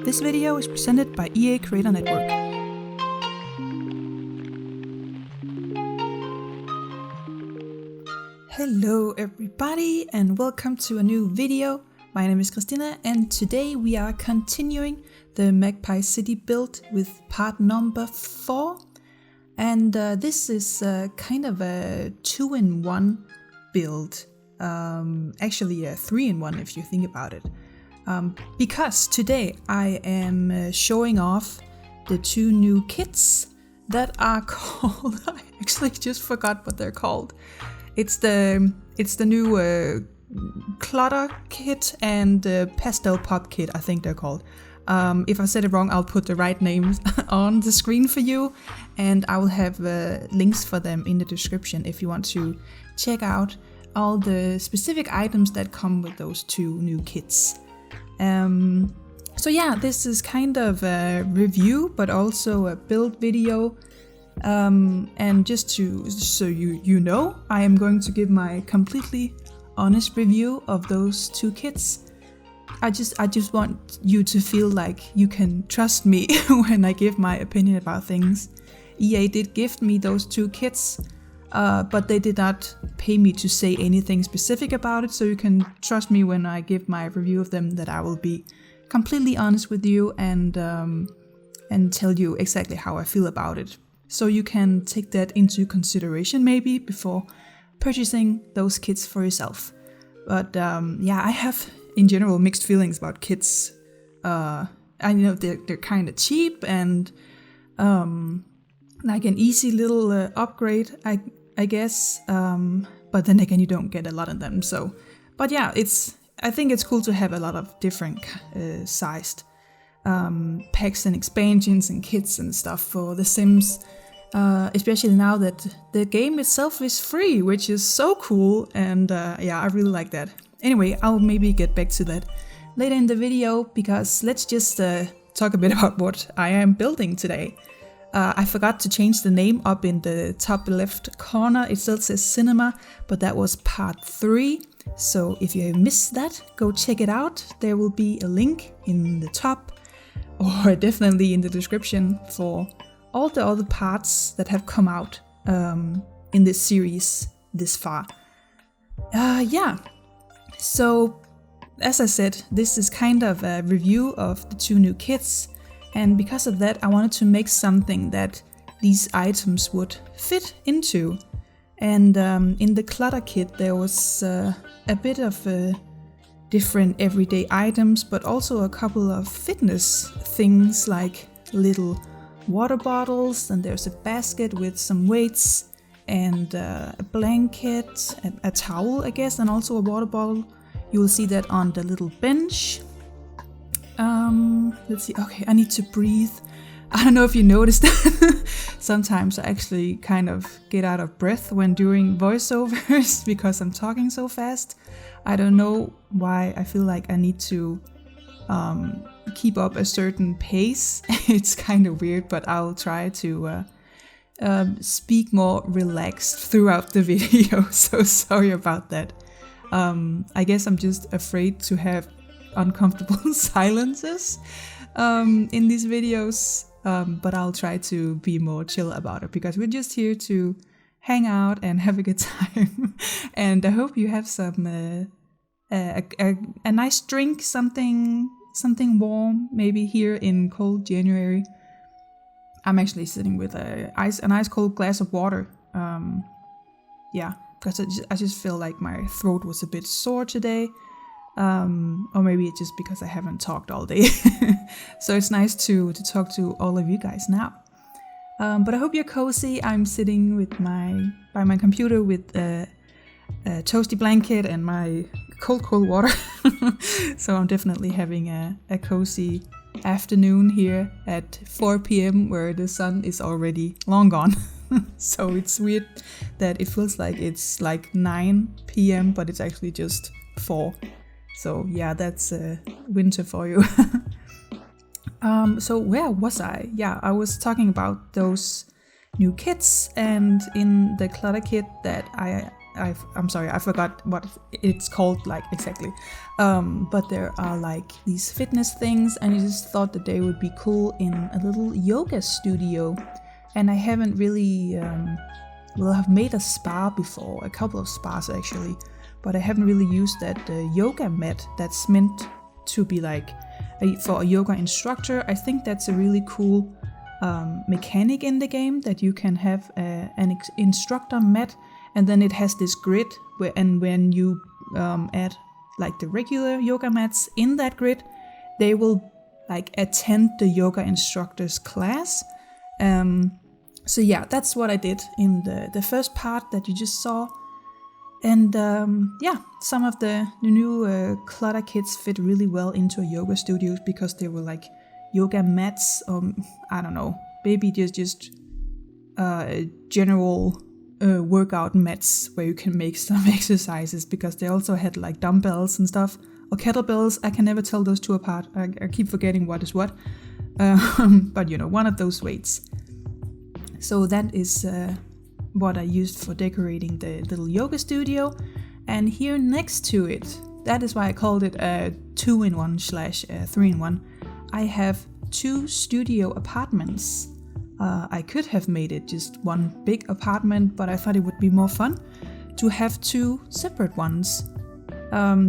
This video is presented by EA Creator Network. Hello everybody and welcome to a new video. My name is Christina and today we are continuing the Magpie City build with part number 4. And this is kind of a 2-in-1 build. Actually a 3-in-1 if you think about it. Because today I am showing off the 2 new kits that are called, I actually just forgot what they're called. It's the new clutter kit and pastel pop kit, I think they're called. If I said it wrong, I'll put the right names on the screen for you, and I will have links for them in the description if you want to check out all the specific items that come with those 2 new kits. So yeah, this is kind of a review, but also a build video. And just so you know, I am going to give my completely honest review of those 2 kits. I just want you to feel like you can trust me when I give my opinion about things. EA did gift me those 2 kits, but they did not pay me to say anything specific about it, so you can trust me when I give my review of them that I will be completely honest with you and tell you exactly how I feel about it. So you can take that into consideration maybe before purchasing those kits for yourself. But yeah, I have in general mixed feelings about kits. I know they're kind of cheap and like an easy little upgrade, I guess. But then again, you don't get a lot of them. So, but yeah, I think it's cool to have a lot of different sized packs and expansions and kits and stuff for The Sims. Especially now that the game itself is free, which is so cool, and yeah, I really like that. Anyway, I'll maybe get back to that later in the video, because let's just talk a bit about what I am building today. I forgot to change the name up in the top left corner. It still says Cinema, but that was part 3. So if you missed that, go check it out. There will be a link in the top, or definitely in the description, for all the other parts that have come out in this series this far. Yeah, so as I said, this is kind of a review of the 2 new kits, and because of that I wanted to make something that these items would fit into. And in the clutter kit there was a bit of different everyday items, but also a couple of fitness things like little water bottles, and there's a basket with some weights and a blanket, a towel I guess, and also a water bottle. You will see that on the little bench. Let's see, okay, I need to breathe. I don't know if you noticed that. Sometimes I actually kind of get out of breath when doing voiceovers because I'm talking so fast. I don't know why I feel like I need to keep up a certain pace. It's kind of weird, but I'll try to speak more relaxed throughout the video, so sorry about that. I guess I'm just afraid to have uncomfortable silences in these videos, but I'll try to be more chill about it, because we're just here to hang out and have a good time. And I hope you have some a nice drink, something warm, maybe here in cold January. I'm actually sitting with a nice cold glass of water. Yeah, because I just feel like my throat was a bit sore today. Or maybe it's just because I haven't talked all day. So it's nice to talk to all of you guys now. But I hope you're cozy. I'm sitting with by my computer with a toasty blanket and my cold water. So I'm definitely having a cozy afternoon here at 4 p.m. where the sun is already long gone. So it's weird that it feels like it's like 9 p.m. but it's actually just 4. So yeah, that's winter for you. So where was I? Yeah, I was talking about those new kits, and in the clutter kit that I I'm sorry, I forgot what it's called like exactly. But there are like these fitness things, and I just thought that they would be cool in a little yoga studio. And I haven't really, I've made a spa before, a couple of spas actually, but I haven't really used that yoga mat that's meant to be like for a yoga instructor. I think that's a really cool mechanic in the game, that you can have an instructor mat, and then it has this grid and when you add like the regular yoga mats in that grid, they will like attend the yoga instructor's class. So yeah, that's what I did in the first part that you just saw. And some of the new clutter kits fit really well into a yoga studio because they were like yoga mats, I don't know, maybe just general workout mats where you can make some exercises, because they also had like dumbbells and stuff, or kettlebells. I can never tell those two apart. I keep forgetting what is what, but one of those weights. So that is what I used for decorating the little yoga studio. And here next to it, that is why I called it a 2-in-1 / 3-in-1. I have 2 studio apartments. I could have made it just one big apartment, but I thought it would be more fun to have 2 separate ones.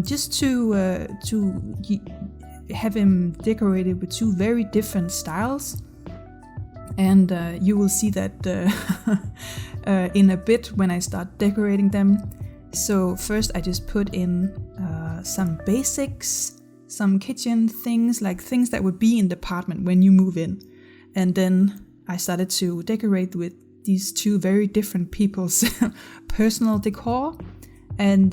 Just to have him decorated with 2 very different styles. And you will see that in a bit when I start decorating them. So first I just put in some basics, some kitchen things, like things that would be in the apartment when you move in. And then I started to decorate with these 2 very different people's personal decor. And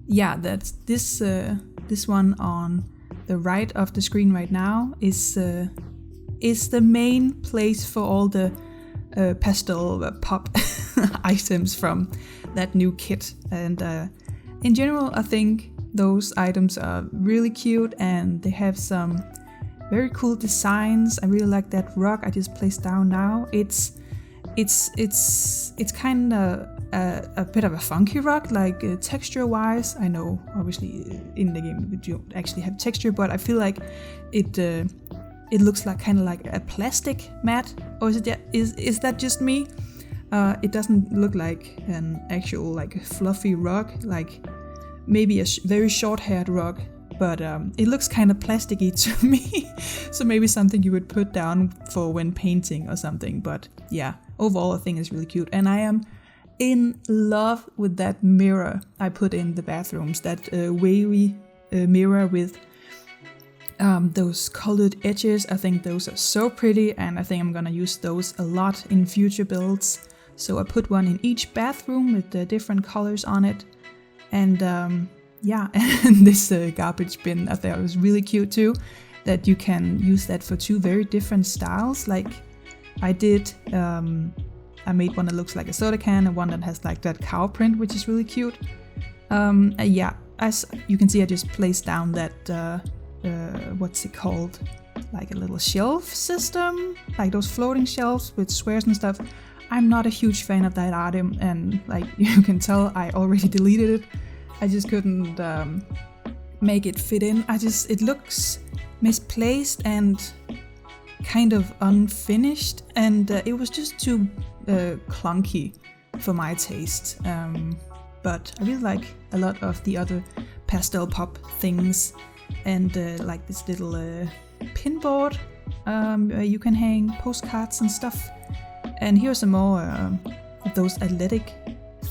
that's this one on the right of the screen right now is the main place for all the pastel pop items from that new kit. And in general, I think those items are really cute, and they have some very cool designs. I really like that rug I just placed down now. It's kind of a bit of a funky rug, like texture-wise. I know, obviously, in the game we don't actually have texture, but I feel like it looks like kind of like a plastic mat. Or is that just me? It doesn't look like an actual like fluffy rug, like maybe a very short-haired rug, but it looks kind of plasticky to me. So maybe something you would put down for when painting or something. But yeah, overall I think it's really cute, and I am in love with that mirror I put in the bathrooms. That wavy mirror with those colored edges. I think those are so pretty, and I think I'm gonna use those a lot in future builds. So I put one in each bathroom with the different colors on it. And and this garbage bin I thought was really cute too, that you can use that for 2 very different styles. Like I did, I made one that looks like a soda can, and one that has like that cow print, which is really cute. As you can see, I just placed down that what's it called, like a little shelf system, like those floating shelves with squares and stuff. I'm not a huge fan of that item, and like you can tell, I already deleted it. I just couldn't make it fit in. It looks misplaced and kind of unfinished, and it was just too clunky for my taste. But I really like a lot of the other pastel pop things. And like this little pinboard where you can hang postcards and stuff. And here's some more of those athletic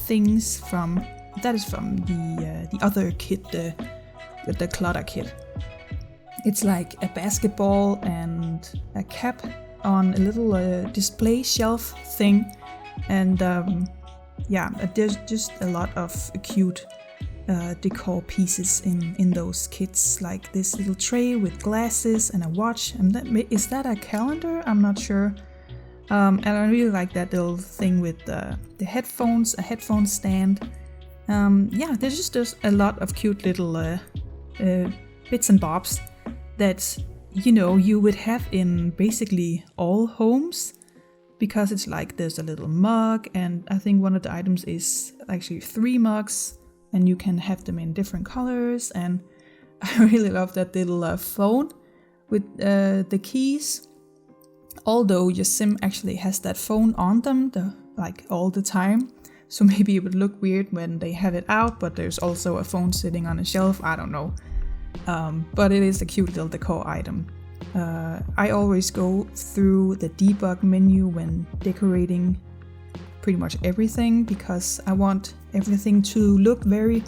things from the other kit, the clutter kit. It's like a basketball and a cap on a little display shelf thing. And there's just a lot of cute decor pieces in those kits, like this little tray with glasses and a watch. And is that a calendar? I'm not sure. And I really like that little thing with the headphones, a headphone stand. There's just a lot of cute little bits and bobs that you would have in basically all homes. because it's like there's a little mug, and I think one of the items is actually 3 mugs, and you can have them in different colors. And I really love that little phone with the keys. Although your sim actually has that phone on them like all the time, so maybe it would look weird when they have it out, but there's also a phone sitting on a shelf, I don't know. But it is a cute little decor item. I always go through the debug menu when decorating pretty much everything, because I want everything to look very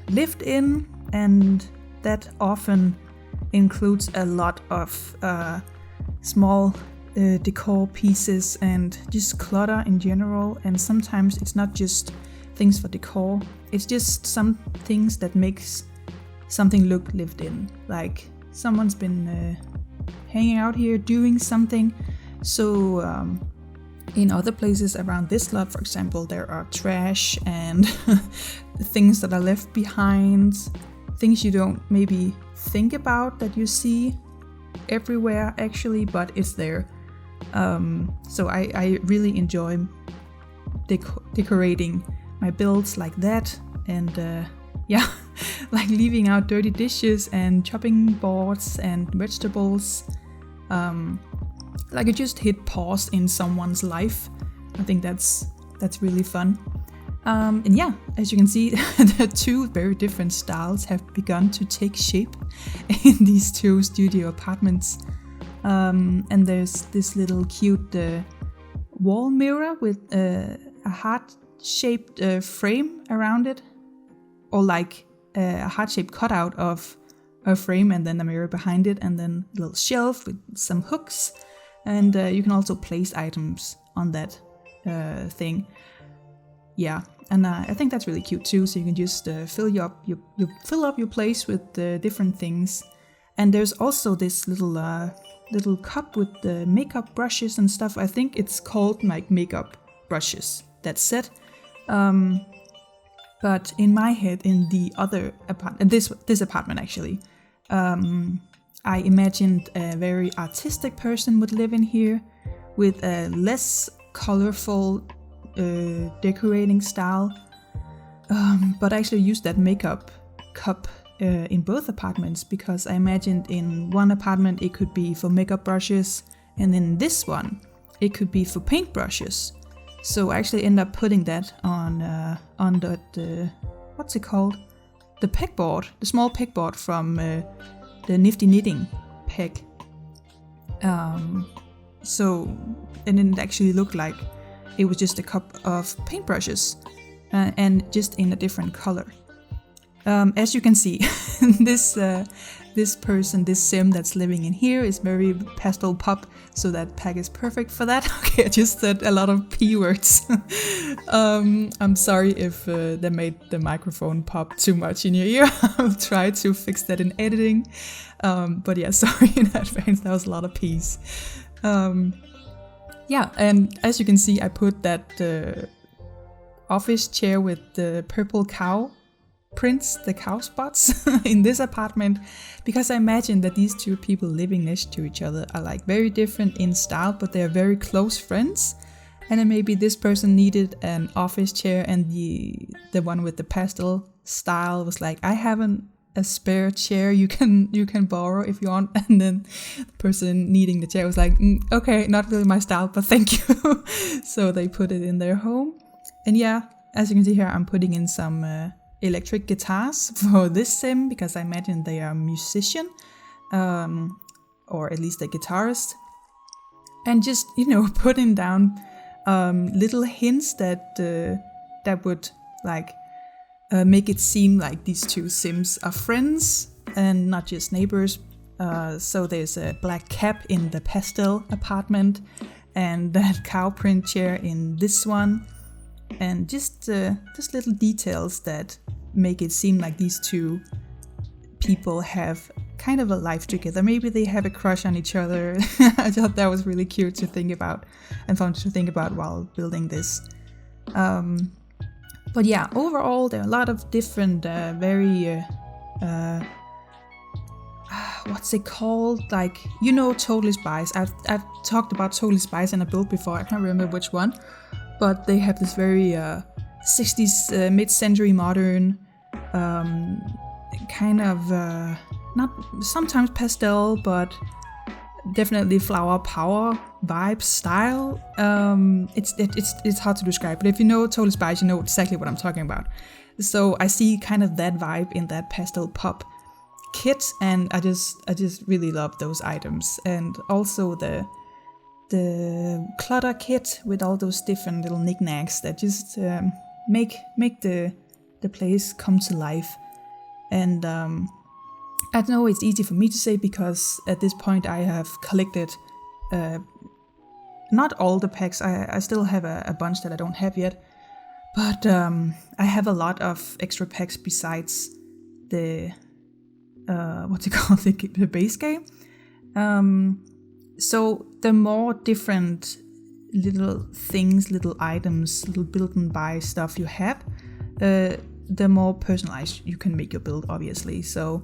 lived in, and that often includes a lot of small decor pieces and just clutter in general. And sometimes it's not just things for decor, it's just some things that makes something look lived in, like someone's been hanging out here doing something. So in other places around this lot, for example, there are trash and things that are left behind, things you don't maybe think about that you see everywhere actually, but it's there. So I really enjoy decorating my builds like that, and yeah, like leaving out dirty dishes and chopping boards and vegetables. Like I just hit pause in someone's life. I think that's really fun. And yeah, as you can see, the 2 very different styles have begun to take shape in these 2 studio apartments. And there's this little cute wall mirror with a heart-shaped frame around it, or like a heart-shaped cutout of a frame and then a mirror behind it, and then a little shelf with some hooks. And you can also place items on that thing. Yeah, and I think that's really cute too. So you can just fill up your place with different things. And there's also this little cup with the makeup brushes and stuff. I think it's called like makeup brushes. That set. But in my head, in the other apartment, this apartment actually, I imagined a very artistic person would live in here, with a less colorful decorating style. But I actually used that makeup cup in both apartments, because I imagined in one apartment it could be for makeup brushes, and in this one it could be for paint brushes. So I actually end up putting that on the what's it called? The pegboard, the small pegboard from the Nifty Knitting peg. So, and it actually looked like it was just a cup of paintbrushes, and just in a different color. As you can see, this person, this sim that's living in here is very pastel pop, so that pack is perfect for that. Okay, I just said a lot of P words. I'm sorry if that made the microphone pop too much in your ear. I'll try to fix that in editing. But yeah, sorry in advance, that was a lot of P's. Yeah, and as you can see, I put that office chair with the purple cow prints, the cow spots, in this apartment, because I imagine that these 2 people living next to each other are like very different in style, but they're very close friends. And then maybe this person needed an office chair, and the one with the pastel style was like, I have a spare chair you can borrow if you want. And then the person needing the chair was like, okay, not really my style, but thank you. So they put it in their home. And yeah, as you can see here, I'm putting in some electric guitars for this sim, because I imagine they are a musician, or at least a guitarist. And just, putting down little hints that would like make it seem like these 2 sims are friends and not just neighbors. So there's a black cap in the pastel apartment, and that cow print chair in this one, and just little details that make it seem like these 2 people have kind of a life together. Maybe they have a crush on each other. I thought that was really cute to think about and fun to think about while building this. But yeah, overall there are a lot of different very what's it called? Like, you know, Totally Spies. I've talked about Totally Spies in a build before. I can't remember which one, but they have this very 60s mid-century modern kind of not sometimes pastel, but definitely flower power vibe style. It's hard to describe, but if you know Totally Spies, you know exactly what I'm talking about. So I see kind of that vibe in that pastel pop kit, and I just really love those items, and also the clutter kit with all those different little knickknacks that just make the place come to life. And I know it's easy for me to say because at this point I have collected not all the packs. I still have a bunch that I don't have yet, but I have a lot of extra packs besides the what's it called, the base game. So the more different little things, little items, little build and buy stuff you have, the more personalized you can make your build, obviously. So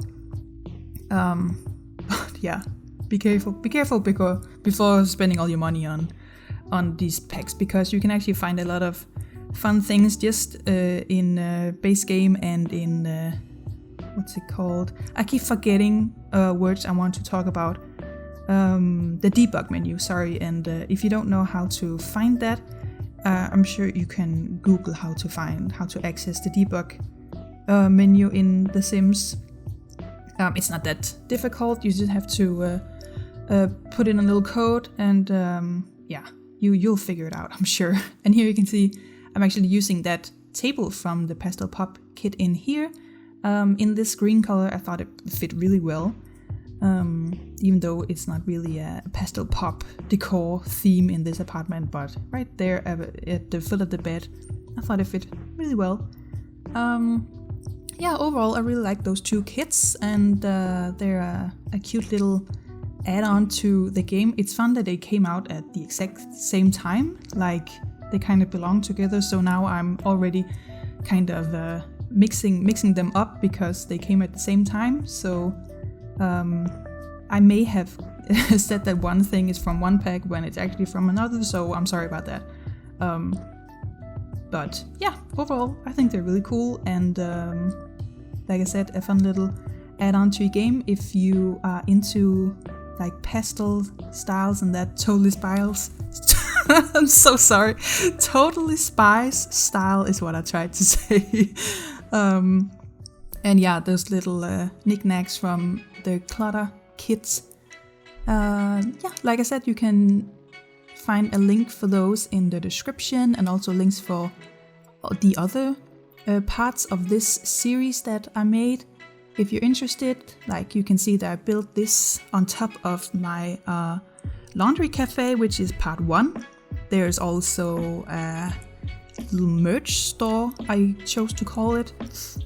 but yeah, be careful before spending all your money on these packs, because you can actually find a lot of fun things just in base game and in what's it called? I keep forgetting words I want to talk about. The debug menu, sorry. And if you don't know how to find that, I'm sure you can Google how to access the debug menu in The Sims. It's not that difficult. You just have to put in a little code, and yeah, you'll figure it out, I'm sure. And here you can see I'm actually using that table from the pastel pop kit in here. In this green color, I thought it fit really well, even though it's not really a pastel pop decor theme in this apartment, but right there at the foot of the bed, I thought it fit really well. Yeah, overall I really like those two kits, and they're a cute little add-on to the game. It's fun that they came out at the exact same time, like they kind of belong together, so now I'm already kind of mixing them up because they came at the same time. So I may have said that one thing is from one pack when it's actually from another, so I'm sorry about that. But yeah, overall I think they're really cool, and like I said, a fun little add-on to your game if you are into like pastel styles and that Totally Spies. I'm so sorry. Totally Spies style is what I tried to say. And yeah, those little knickknacks from the clutter kits. Yeah, like I said, you can find a link for those in the description, and also links for the other parts of this series that I made. If you're interested, like you can see that I built this on top of my laundry cafe, which is part 1. There's also a little merch store, I chose to call it,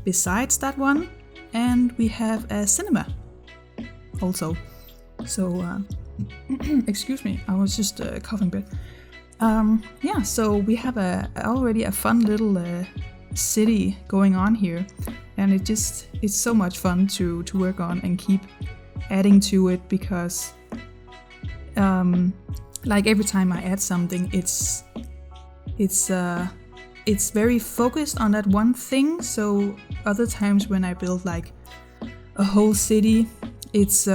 besides that one, and we have a cinema also. So excuse me, I was just coughing a bit. Yeah, so we have already a fun little city going on here, and it's so much fun to work on and keep adding to it, because like every time I add something, it's very focused on that one thing. So other times when I build like a whole city, it's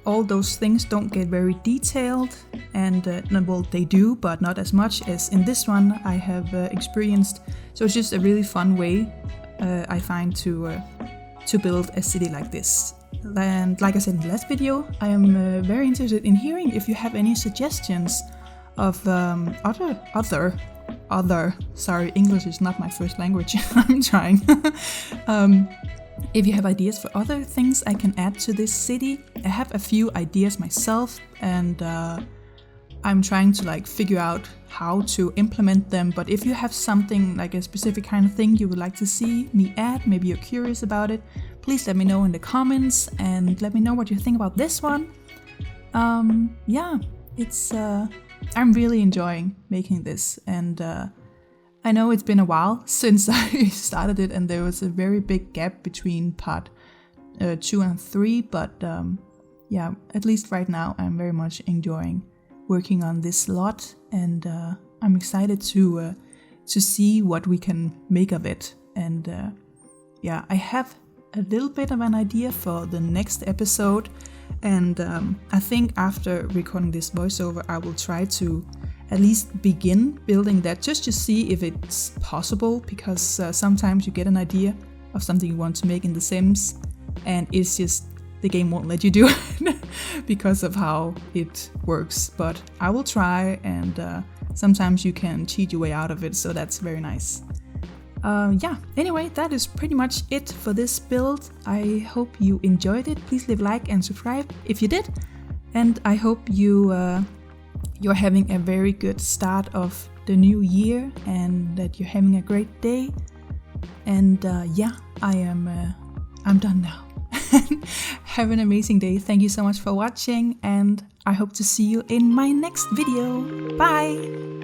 all those things don't get very detailed, and well, they do, but not as much as in this one I have experienced. So it's just a really fun way, I find, to build a city like this. And like I said in the last video, I am very interested in hearing if you have any suggestions of other, sorry, English is not my first language, I'm trying. If you have ideas for other things I can add to this city. I have a few ideas myself, and I'm trying to like figure out how to implement them. But if you have something like a specific kind of thing you would like to see me add, maybe you're curious about it, please let me know in the comments, and let me know what you think about this one. Yeah, it's I'm really enjoying making this, and I know it's been a while since I started it, and there was a very big gap between part 2 and 3, but yeah, at least right now I'm very much enjoying working on this lot, and I'm excited to see what we can make of it. And yeah, I have a little bit of an idea for the next episode, and I think after recording this voiceover I will try to at least begin building that, just to see if it's possible, because sometimes you get an idea of something you want to make in The Sims and it's just the game won't let you do it because of how it works. But I will try, and sometimes you can cheat your way out of it, so that's very nice. Yeah, anyway, that is pretty much it for this build. I hope you enjoyed it. Please leave a like and subscribe if you did. And I hope you're having a very good start of the new year, and that you're having a great day. And yeah, I'm done now. Have an amazing day. Thank you so much for watching, and I hope to see you in my next video. Bye!